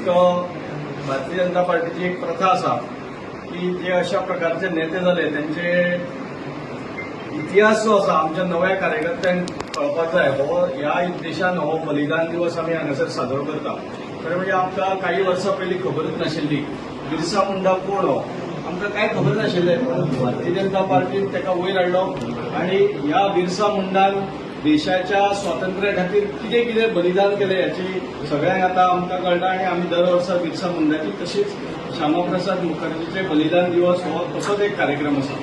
एक भारतीय जनता पार्टीची एक प्रथा असा की जे अशा प्रकारचे नेते झाले त्यांचे इतिहास जो असा आमच्या नव्या कार्यकर्त्यांक कळपाचो आहे हो ह्या उद्देशान हो बलिदान दिवस आम्ही हांगासर साजरो करता. खरें म्हणजे आमकां काही वर्सां पयलीं खबरूच नाशिल्ली बिरसा मुंडा कोण हो आमकां कांय खबर नाशिल्लें. भारतीय जनता पार्टीन ताका वयर हाडलो आनी ह्या बिरसा मुंडान देशाच्या स्वातंत्र्या खातीर कितें कितें बलिदान केलें हाची सगळ्यांक आतां आमकां कळटा आनी आमी दर वर्सा बिरसा मुंडाची तशीच श्यामाप्रसाद मुखर्जीचे बलिदान दिवस हो तसोच एक कार्यक्रम आसा.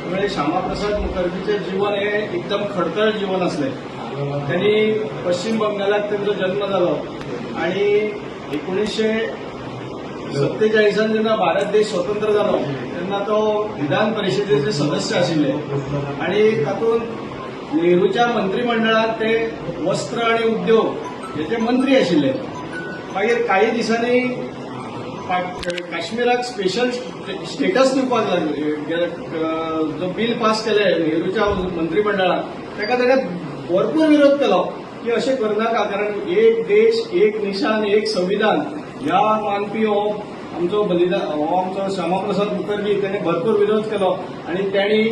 म्हणजे श्यामाप्रसाद मुखर्जीचे जीवन हे एकदम खडतर जीवन असलें. त्यांनी पश्चिम बंगालात त्यांचा जन्म झालो आणि 1947 जेन्ना भारत देश स्वतंत्र झालो तेन्ना तो विधान परिषदेचे सदस्य आशिल्ले आणि तातूंत नेहरूच्या मंत्रिमंडळात ते वस्त्र आणि उद्योग हेचे मंत्री आशिल्ले. मागीर काही दिसांनी काश्मीराक स्पेशल स्टेटस दिवपाक लागले. जो बिल पास केले नेहरूच्या मंत्रिमंडळात ताका भरपूर विरोध केलो की अशें करनाका कारण एक देश एक निशान एक संविधान ह्या मानपी हो आमचो बलिदान हो आमचो श्यामाप्रसाद मुखर्जी ताणें भरपूर विरोध केलो आणि तांणी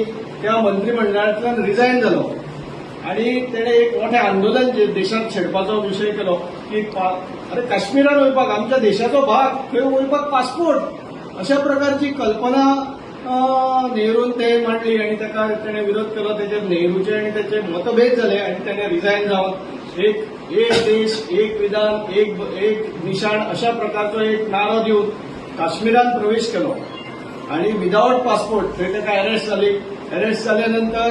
त्या मंत्रिमंडळांतल्यान रिजायन जालो आणि ताणें एक मोठें आंदोलन देशांत छेडपाचो विशय केलो की अरे काश्मीरान वयपाक आमच्या देशाचो भाग थंय वयपाक पासपोर्ट अशा प्रकारची कल्पना नेहरून ते मांडली आणि ताका ताणें विरोध केलो. तेजेर नेहरूचे आनी तेचे मतभेद जाले आणि ताणें रिजायन जावन एक देश एक विधान एक निशाण अशा प्रकारचो एक नारो दिवन काश्मीरात प्रवेश केलो आणि विदाउट पासपोर्ट थंय ताका अरेस्ट जाली. अरेस्ट जाल्या नंतर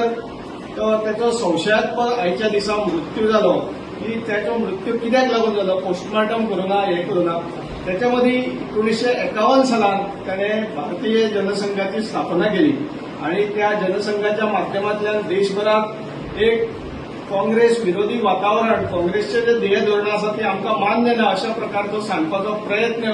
त्याचो संशयास्पद आयच्या दिसा मृत्यू जालो की त्याचो मृत्यू कित्याक लागून जालो पोस्टमार्टम करूना हे करूना. त्याच्यामध्ये 1951 सालान ताणें भारतीय जनसंघाची स्थापना केली आणि त्या जनसंघाच्या माध्यमांतल्यान देशभरात एक काँग्रेस विरोधी वातावरण काँग्रेसचे जे ध्येय धोरणां आसा ती आमकां मान्य ना अशा प्रकारचो सांगपाचो प्रयत्न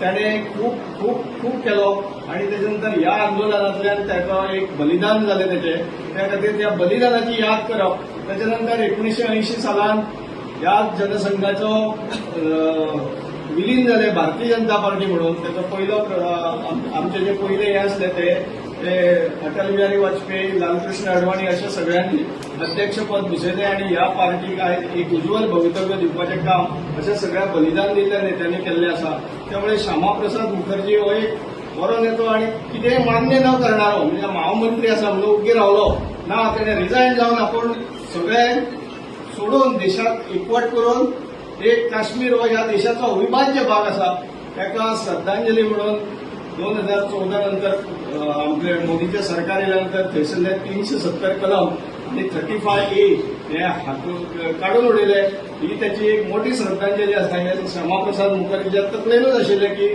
ताणें खूब खूब खूब केलो आणि त्याच्या नंतर ह्या आंदोलनांतल्यान ताका एक बलिदान जालें तेचें. त्या खातीर त्या बलिदानाची याद करप. त्याच्या नंतर 1980 सालान ह्या जनसंघाचो विलीन जाले भारतीय जनता पार्टी म्हणून. त्याचो पयलो आमचे जे पयले हे आसले ते अटल बिहारी वाजपेयी लालकृष्ण अडवाणी अशा सगळ्यांनी अध्यक्षपद भुसयलें आणि ह्या पार्टीक एक उज्वल भवितव्य दिवपाचें काम अशा सगळ्या बलिदान दिल्ल्या नेत्यांनी केल्लें आसा. त्यामुळे श्यामाप्रसाद मुखर्जी हो एक बरो नेतो आणि कितेंय मान्य न करणारो म्हणजे महामंत्री आसा म्हणून उगी रावलो ना. ताणें रिजायन जावन आपूण सगळे सोडून देशाक एकवट करून एक काश्मीर हो ह्या देशाचो अविभाज्य भाग आसा ताका श्रद्धांजली म्हणून 2014 नंतर आपले मोदीचे सरकार येयल्यानंतर थंयसरले 370 कलम आणि 35A हे काडून उडयले. ही त्याची एक मोठी श्रद्धांजली आसा. हे श्यामाप्रसाद मुखर्जीच्या तकलेनूच आशिल्लें की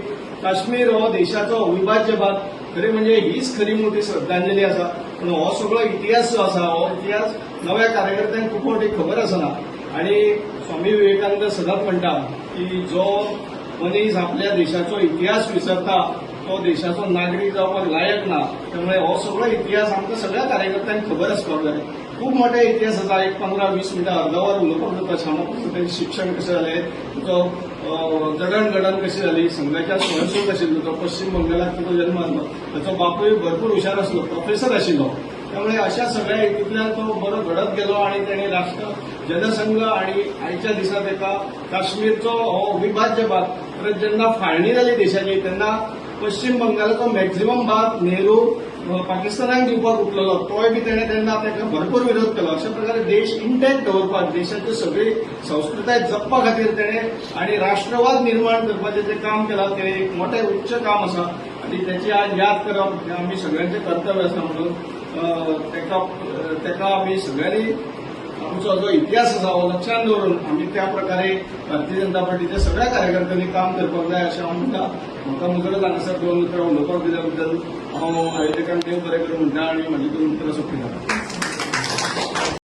काश्मीर हो देशाचो अविभाज्य भाग. खरें म्हणजे हीच खरी मोठी श्रद्धांजली आसा. पूण हो सगळो इतिहास जो आसा हो इतिहास नव्या कार्यकर्त्यांक खूब मोठी खबर आसना. आणि स्वामी विवेकानंद सदांच म्हणटा की जो मनीस आपल्या देशाचो इतिहास विसरता तो देशाचो नागरीक जावपाक लायक ना. त्यामुळे हो सगळो इतिहास आमकां सगळ्या कार्यकर्त्यांक खबर आसपाक जाय. खूब मोठे इतिहास आसा. एक 15-20 मिनटां अर्द वर उलोवपाक जाता. श्यामाप्रसादाचें शिक्षण कशें जालें ताचो जडणघडण कशी जाली संघाच्या स्वयंसेवक आशिल्लो तो पश्चिम बंगालात ताचो जन्म जालो. ताचो बापूय भरपूर हुशार आसलो प्रोफेसर आशिल्लो. त्यामुळे अशा सगळ्या हेतूंतल्यान तो बरो घडत गेलो आणि ताणें राष्ट्र जनसंघ आणि आयच्या दिसा ताका काश्मीरचो हो अविभाज्य भाग परत जेन्ना फाळणी जाली देशाची तेन्ना पश्चिम बंगालाचो मॅक्झिमम भाग नेहरू पाकिस्तानाक दिवपाक उठलेलो तोय बी ताणें तेन्ना ताका भरपूर विरोध केलो. अशा प्रकारे देश इंटॅक्ट दवरपाक देशाची सगळी संस्कृताय जपपा खातीर ताणें आणि राष्ट्रवाद निर्माण करपाचें जें काम केलां तें एक मोठें उच्च काम आसा आणि त्याची आज याद करप हें आमी सगळ्यांचें कर्तव्य आसा. म्हणून ताका आमी सगळ्यांनी आमचो जो इतिहास आसा हो लक्षांत दवरून आमी त्या प्रकारे भारतीय जनता पार्टीच्या सगळ्या कार्यकर्त्यांनी काम करपाक जाय अशें हांव म्हणटा. म्हाका मुजरत हांगासर 2 उतरां उलोवपाक दिल्या बद्दल हांव आयोजकांक देव बरें करूं म्हणटा आणि म्हाजी 2 उतरां सोंपली.